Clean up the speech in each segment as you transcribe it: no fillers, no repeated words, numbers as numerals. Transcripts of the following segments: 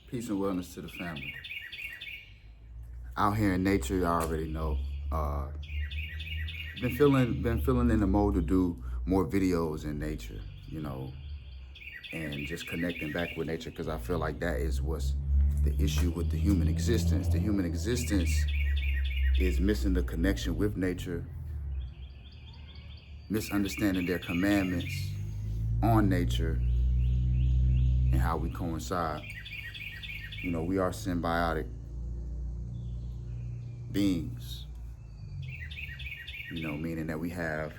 Peace and wellness to the family. Out here in nature, you already know. Uh, been feeling in the mode to do more videos in nature, you know, and just connecting back with nature because I feel like that is what's the issue with the human existence. The human existence is missing the connection with nature, misunderstanding their commandments on nature and how we coincide. You know, we are symbiotic beings, you know, meaning that we have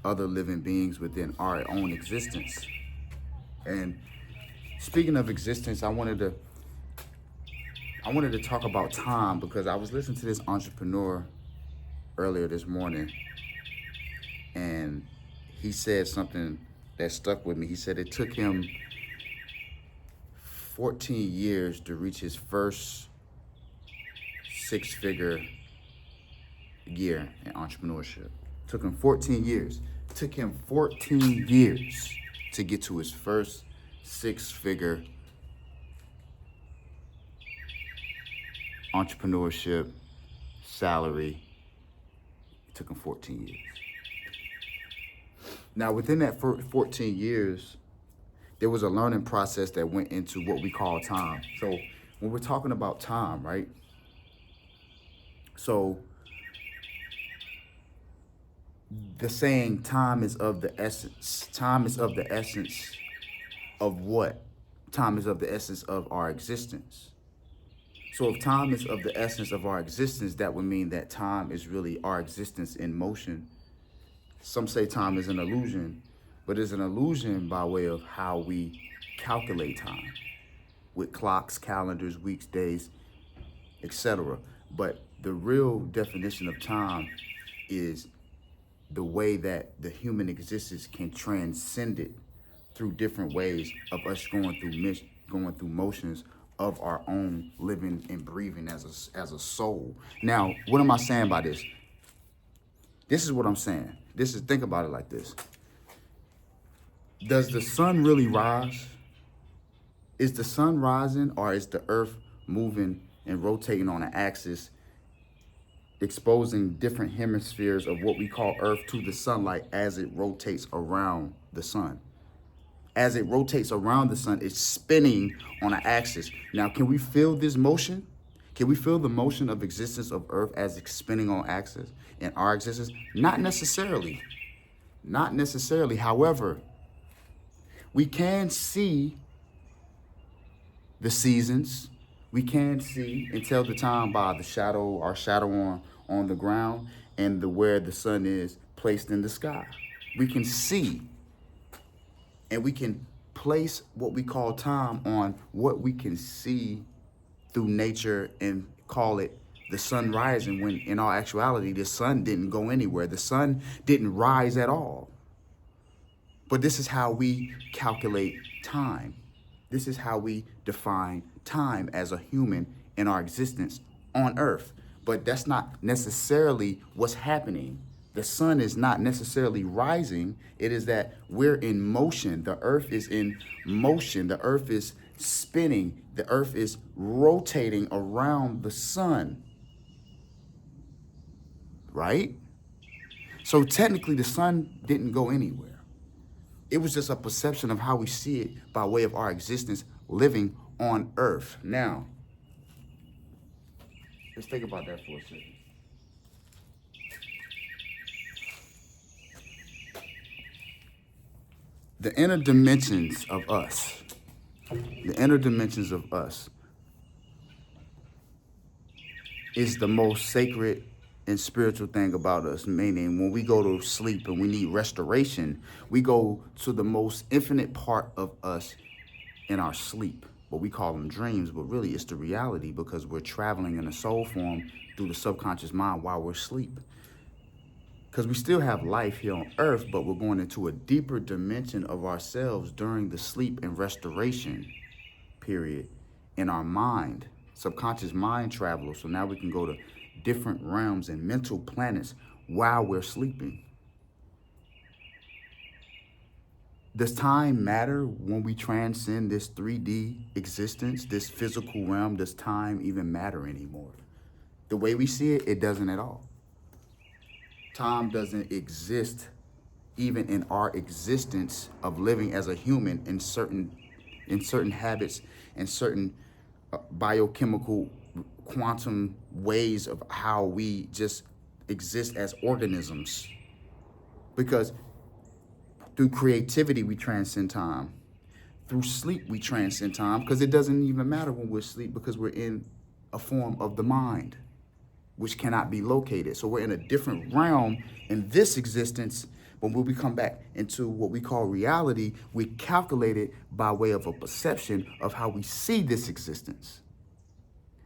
other living beings within our own existence. And speaking of existence, I wanted to talk about time because I was listening to this entrepreneur earlier this morning, and he said something that stuck with me. He said it took him 14 years to reach his first six-figure year in entrepreneurship. It took him 14 years. It took him 14 years to get to his first six-figure entrepreneurship salary. It took him 14 years. Now, within that 14 years, there was a learning process that went into what we call time. So when we're talking about time, right? So the saying time is of the essence. Time is of the essence of what? Time is of the essence of our existence. So if time is of the essence of our existence, that would mean that time is really our existence in motion. Some say time is an illusion, but it's an illusion by way of how we calculate time with clocks, calendars, weeks, days, etc. But the real definition of time is the way that the human existence can transcend it through different ways of us going through motions of our own living and breathing as a soul. Now, what am I saying by this? This is what I'm saying. Think about it like this. Does the sun really rise? Is the sun rising, or is the earth moving and rotating on an axis, exposing different hemispheres of what we call earth to the sunlight as it rotates around the sun? As it rotates around the sun, it's spinning on an axis. Now, can we feel this motion? Can we feel the motion of existence of earth as it's spinning on axis in our existence? Not necessarily. Not necessarily. However, we can see the seasons. We can see and tell the time by the shadow, our shadow on the ground, and where the sun is placed in the sky. We can see, and we can place what we call time on what we can see through nature and call it the sun rising, when in all actuality, the sun didn't go anywhere. The sun didn't rise at all. But this is how we calculate time. This is how we define time as a human in our existence on earth. But that's not necessarily what's happening. The sun is not necessarily rising. It is that we're in motion. The earth is in motion. The earth is spinning. The earth is rotating around the sun. Right? So technically, the sun didn't go anywhere. It was just a perception of how we see it by way of our existence living on earth. Now, let's think about that for a second. The inner dimensions of us, is the most sacred and spiritual thing about us. Meaning, when we go to sleep and we need restoration, we go to the most infinite part of us in our sleep. What we call them dreams, but really it's the reality, because we're traveling in a soul form through the subconscious mind while we're asleep. Because we still have life here on earth, but we're going into a deeper dimension of ourselves during the sleep and restoration period in our mind, subconscious mind travel. So now we can go to different realms and mental planets while we're sleeping. Does time matter when we transcend this 3D existence, this physical realm? Does time even matter anymore? The way we see it, it doesn't at all. Time doesn't exist even in our existence of living as a human in certain habits and certain biochemical quantum ways of how we just exist as organisms. Because through creativity we transcend time. Through sleep we transcend time, because it doesn't even matter when we're asleep, because we're in a form of the mind which cannot be located. So we're in a different realm in this existence. But when we come back into what we call reality, we calculate it by way of a perception of how we see this existence.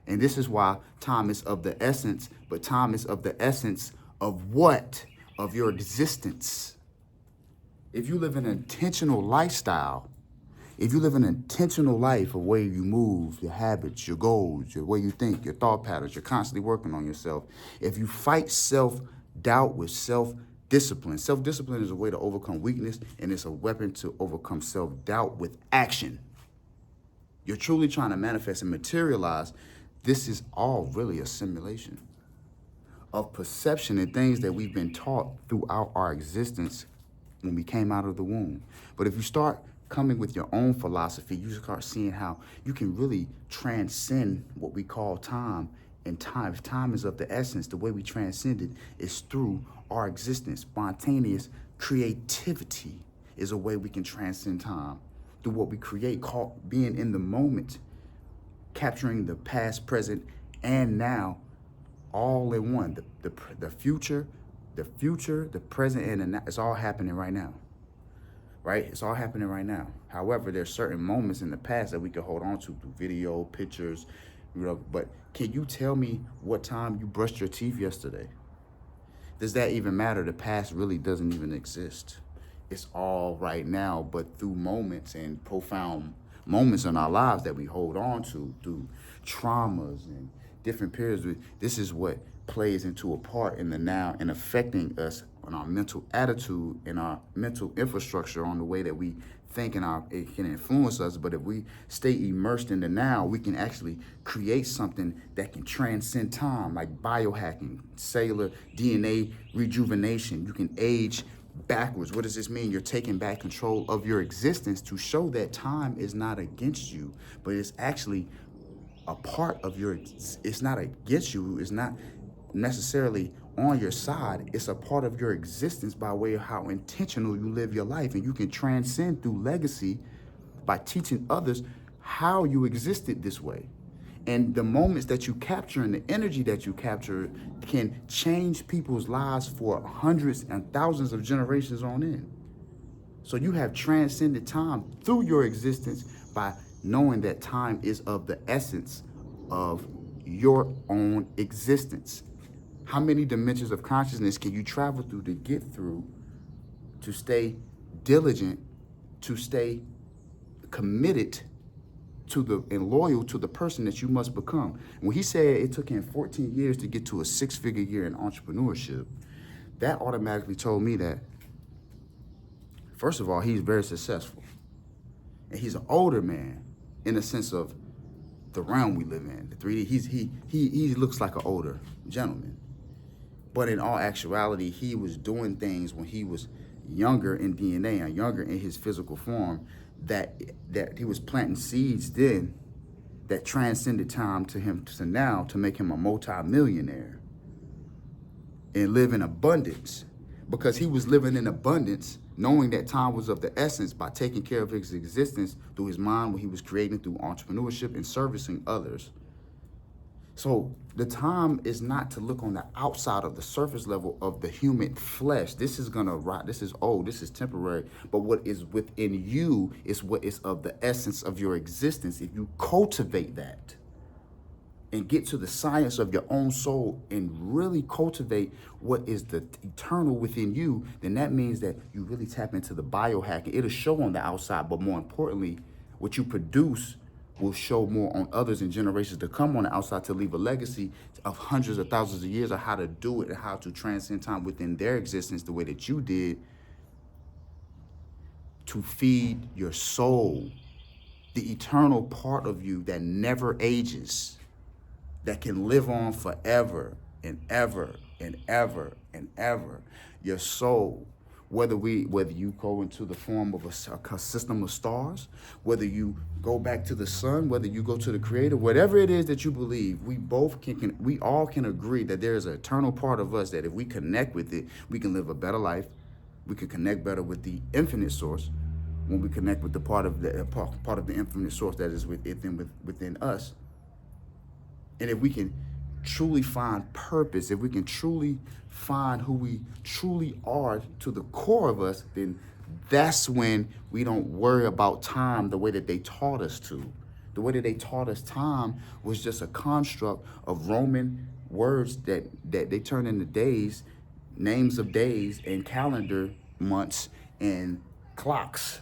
And this is why time is of the essence, but time is of the essence of what? Of your existence. If you live an intentional lifestyle, if you live an intentional life, a way you move, your habits, your goals, your way you think, your thought patterns, you're constantly working on yourself. If you fight self-doubt with self-discipline, self-discipline is a way to overcome weakness, and it's a weapon to overcome self-doubt with action. You're truly trying to manifest and materialize. This is all really a simulation of perception and things that we've been taught throughout our existence when we came out of the womb. But if you start coming with your own philosophy, you start seeing how you can really transcend what we call time. And time, if time is of the essence, the way we transcend it is through our existence. Spontaneous creativity is a way we can transcend time, through what we create, called being in the moment, capturing the past, present, and now, all in one. The future, the present, and the now. It's all happening right now. Right? It's all happening right now. However, there's certain moments in the past that we can hold on to through video, pictures, but can you tell me what time you brushed your teeth yesterday? Does that even matter? The past really doesn't even exist. It's all right now, but through moments and profound moments in our lives that we hold on to through traumas and different periods. This is what plays into a part in the now and affecting us on our mental attitude and our mental infrastructure, on the way that we think, and it can influence us. But if we stay immersed in the now, we can actually create something that can transcend time, like biohacking, cellular DNA rejuvenation. You can age backwards. What does this mean? You're taking back control of your existence to show that time is not against you, but it's actually a part of your, it's not against you, it's not necessarily on your side, it's a part of your existence by way of how intentional you live your life. And you can transcend through legacy by teaching others how you existed this way. And the moments that you capture and the energy that you capture can change people's lives for hundreds and thousands of generations on in. So you have transcended time through your existence by knowing that time is of the essence of your own existence. How many dimensions of consciousness can you travel through to get through, to stay diligent, to stay committed to and loyal to the person that you must become? When he said it took him 14 years to get to a 6-figure year in entrepreneurship, that automatically told me that, first of all, he's very successful. And he's an older man in the sense of the realm we live in, the 3D. He looks like an older gentleman. But in all actuality, he was doing things when he was younger in DNA and younger in his physical form, that he was planting seeds then that transcended time to him to now, to make him a multi-millionaire and live in abundance, because he was living in abundance, knowing that time was of the essence, by taking care of his existence through his mind, when he was creating through entrepreneurship and servicing others. So the time is not to look on the outside of the surface level of the human flesh. This is gonna rot. This is old. This is temporary. But what is within you is what is of the essence of your existence. If you cultivate that and get to the science of your own soul and really cultivate what is the eternal within you, then that means that you really tap into the biohacking. It'll show on the outside, but more importantly, what you produce will show more on others and generations to come on the outside, to leave a legacy of hundreds of thousands of years of how to do it and how to transcend time within their existence the way that you did, to feed your soul, the eternal part of you that never ages, that can live on forever and ever and ever and ever. Your soul, whether you go into the form of a system of stars, whether you go back to the sun, whether you go to the creator, whatever it is that you believe, we all can agree that there is an eternal part of us that if we connect with it, we can live a better life. We can connect better with the infinite source when we connect with the part of the infinite source that is within us. And if we can truly find purpose, if we can truly find who we truly are to the core of us, then that's when we don't worry about time the way that they taught us to. The way that they taught us time was just a construct of Roman words that they turned into days, names of days, and calendar months and clocks.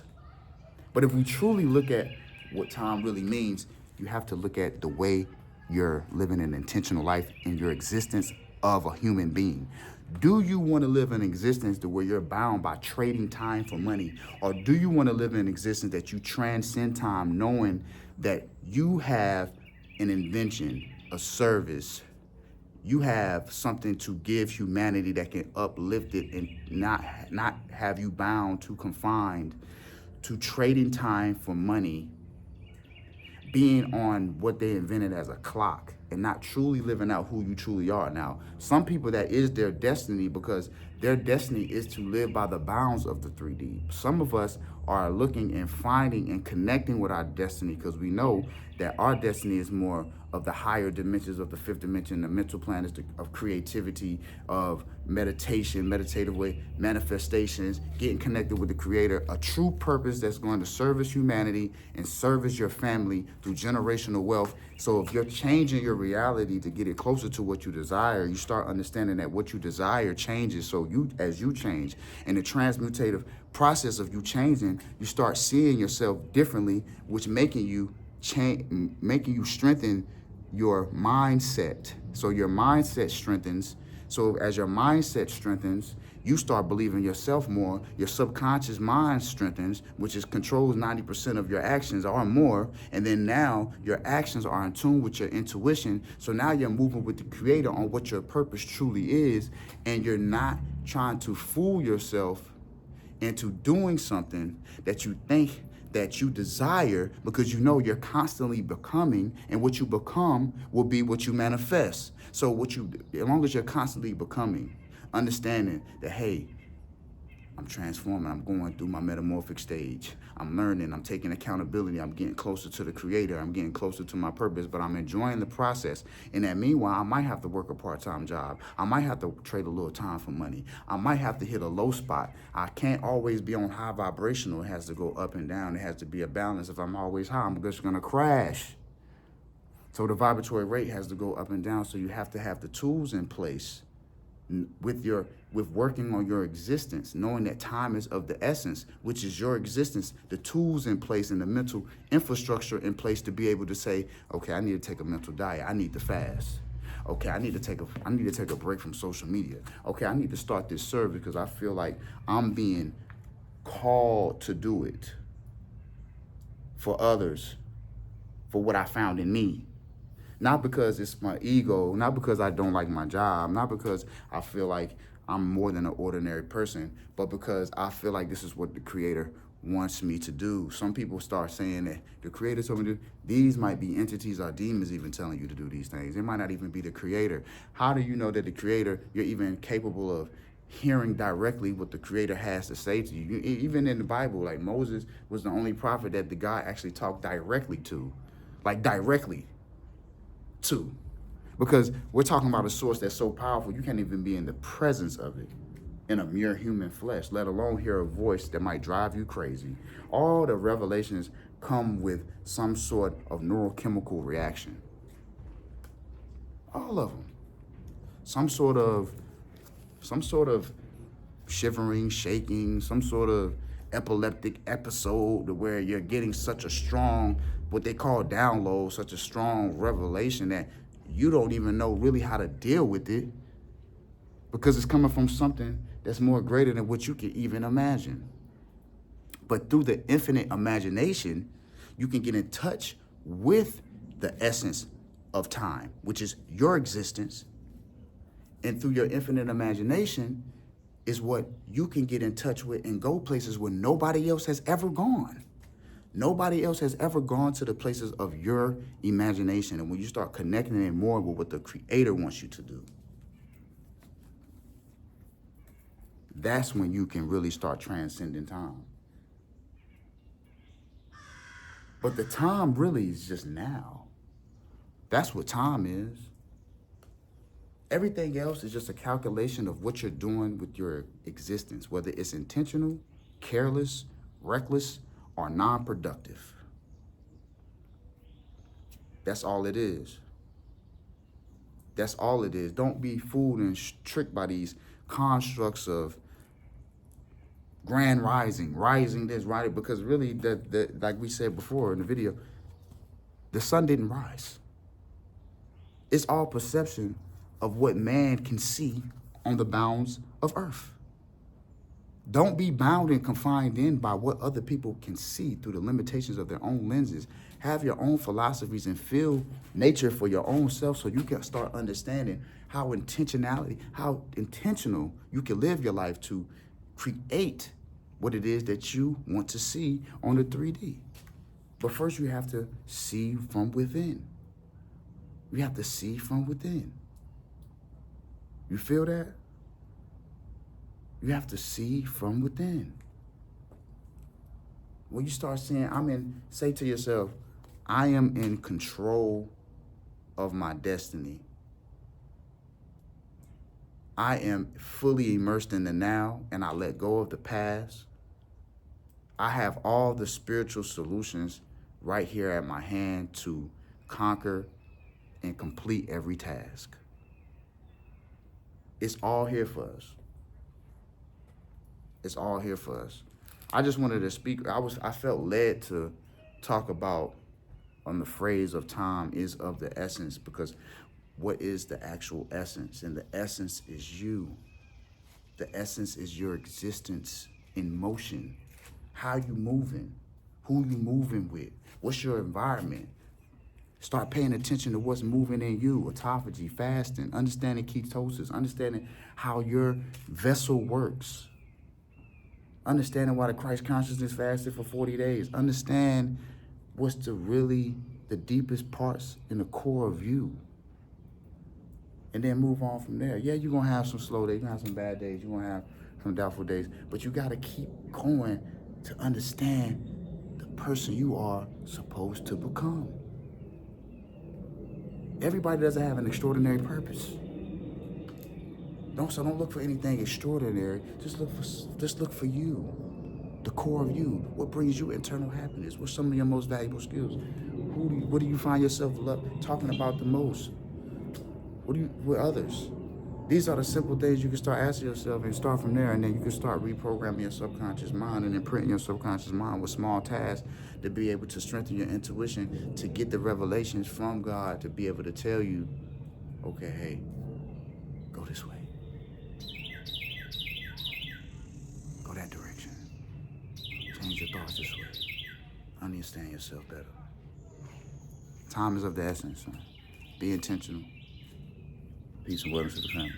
But if we truly look at what time really means, you have to look at the way you're living an intentional life in your existence of a human being. Do you want to live an existence to where you're bound by trading time for money? Or do you want to live an existence that you transcend time, knowing that you have an invention, a service, you have something to give humanity that can uplift it and not have you bound to confined to trading time for money, being on what they invented as a clock and not truly living out who you truly are. Now, some people, that is their destiny, because their destiny is to live by the bounds of the 3D. Some of us are looking and finding and connecting with our destiny because we know that our destiny is more of the higher dimensions of the fifth dimension. The mental plan is of creativity, of meditation, meditative way, manifestations, getting connected with the creator, a true purpose that's going to service humanity and service your family through generational wealth. So if you're changing your reality to get it closer to what you desire, you start understanding that what you desire changes. So as you change, and the transmutative process of you changing, you start seeing yourself differently, which making you strengthen your mindset. So your mindset strengthens. So as your mindset strengthens, you start believing yourself more. Your subconscious mind strengthens, which controls 90% of your actions or more. And then now your actions are in tune with your intuition. So now you're moving with the creator on what your purpose truly is. And you're not trying to fool yourself into doing something that you think that you desire, because you know you're constantly becoming, and what you become will be what you manifest. So as long as you're constantly becoming, understanding that, hey, I'm transforming, I'm going through my metamorphic stage, I'm learning, I'm taking accountability, I'm getting closer to the creator, I'm getting closer to my purpose, but I'm enjoying the process. In that meanwhile, I might have to work a part-time job. I might have to trade a little time for money. I might have to hit a low spot. I can't always be on high vibrational. It has to go up and down. It has to be a balance. If I'm always high, I'm just gonna crash. So the vibratory rate has to go up and down. So you have to have the tools in place with working on your existence, knowing that time is of the essence, which is your existence, the tools in place and the mental infrastructure in place to be able to say, okay, I need to take a mental diet. I need to fast. Okay, I need to take a break from social media. Okay, I need to start this service because I feel like I'm being called to do it for others, for what I found in me. Not because it's my ego, not because I don't like my job, not because I feel like I'm more than an ordinary person, but because I feel like this is what the creator wants me to do. Some people start saying that the creator told me to do. These might be entities or demons even telling you to do these things. It might not even be the creator. How do you know that the creator, you're even capable of hearing directly what the creator has to say to you? Even in the Bible, like Moses was the only prophet that the God actually talked directly to, like directly to, because we're talking about a source that's so powerful you can't even be in the presence of it in a mere human flesh, let alone hear a voice that might drive you crazy. All the revelations come with some sort of neurochemical reaction. All of them. Some sort of shivering, shaking, some sort of epileptic episode where you're getting such a strong, what they call download, such a strong revelation that you don't even know really how to deal with it, because it's coming from something that's more greater than what you can even imagine. But through the infinite imagination, you can get in touch with the essence of time, which is your existence. And through your infinite imagination is what you can get in touch with and go places where nobody else has ever gone. Nobody else has ever gone to the places of your imagination. And when you start connecting it more with what the Creator wants you to do, that's when you can really start transcending time. But the time really is just now. That's what time is. Everything else is just a calculation of what you're doing with your existence, whether it's intentional, careless, reckless, or non-productive. That's all it is. That's all it is. Don't be fooled and tricked by these constructs of grand rising this, right? Because really, like we said before in the video, the sun didn't rise. It's all perception of what man can see on the bounds of earth. Don't be bound and confined in by what other people can see through the limitations of their own lenses. Have your own philosophies and feel nature for your own self so you can start understanding how intentional you can live your life to create what it is that you want to see on the 3D. But first you have to see from within. You have to see from within. You feel that? You have to see from within. When you start saying, say to yourself, I am in control of my destiny. I am fully immersed in the now and I let go of the past. I have all the spiritual solutions right here at my hand to conquer and complete every task. It's all here for us. It's all here for us. I just wanted to speak. I felt led to talk about on the phrase of time is of the essence, because what is the actual essence? And the essence is you. The essence is your existence in motion. How you moving? Who you moving with? What's your environment? Start paying attention to what's moving in you. Autophagy, fasting, understanding ketosis, understanding how your vessel works. Understanding why the Christ consciousness fasted for 40 days. Understand what's the deepest parts in the core of you. And then move on from there. Yeah, you're going to have some slow days. You're going to have some bad days. You're going to have some doubtful days. But you got to keep going to understand the person you are supposed to become. Everybody doesn't have an extraordinary purpose. Don't look for anything extraordinary. Just look for you, the core of you. What brings you internal happiness? What's some of your most valuable skills? What do you find yourself talking about the most? With others? These are the simple things you can start asking yourself and start from there, and then you can start reprogramming your subconscious mind and imprinting your subconscious mind with small tasks to be able to strengthen your intuition, to get the revelations from God, to be able to tell you, okay, hey, go this way. Go that direction. Change your thoughts this way. Understand yourself better. Time is of the essence, son. Be intentional. Peace and wellness to the family.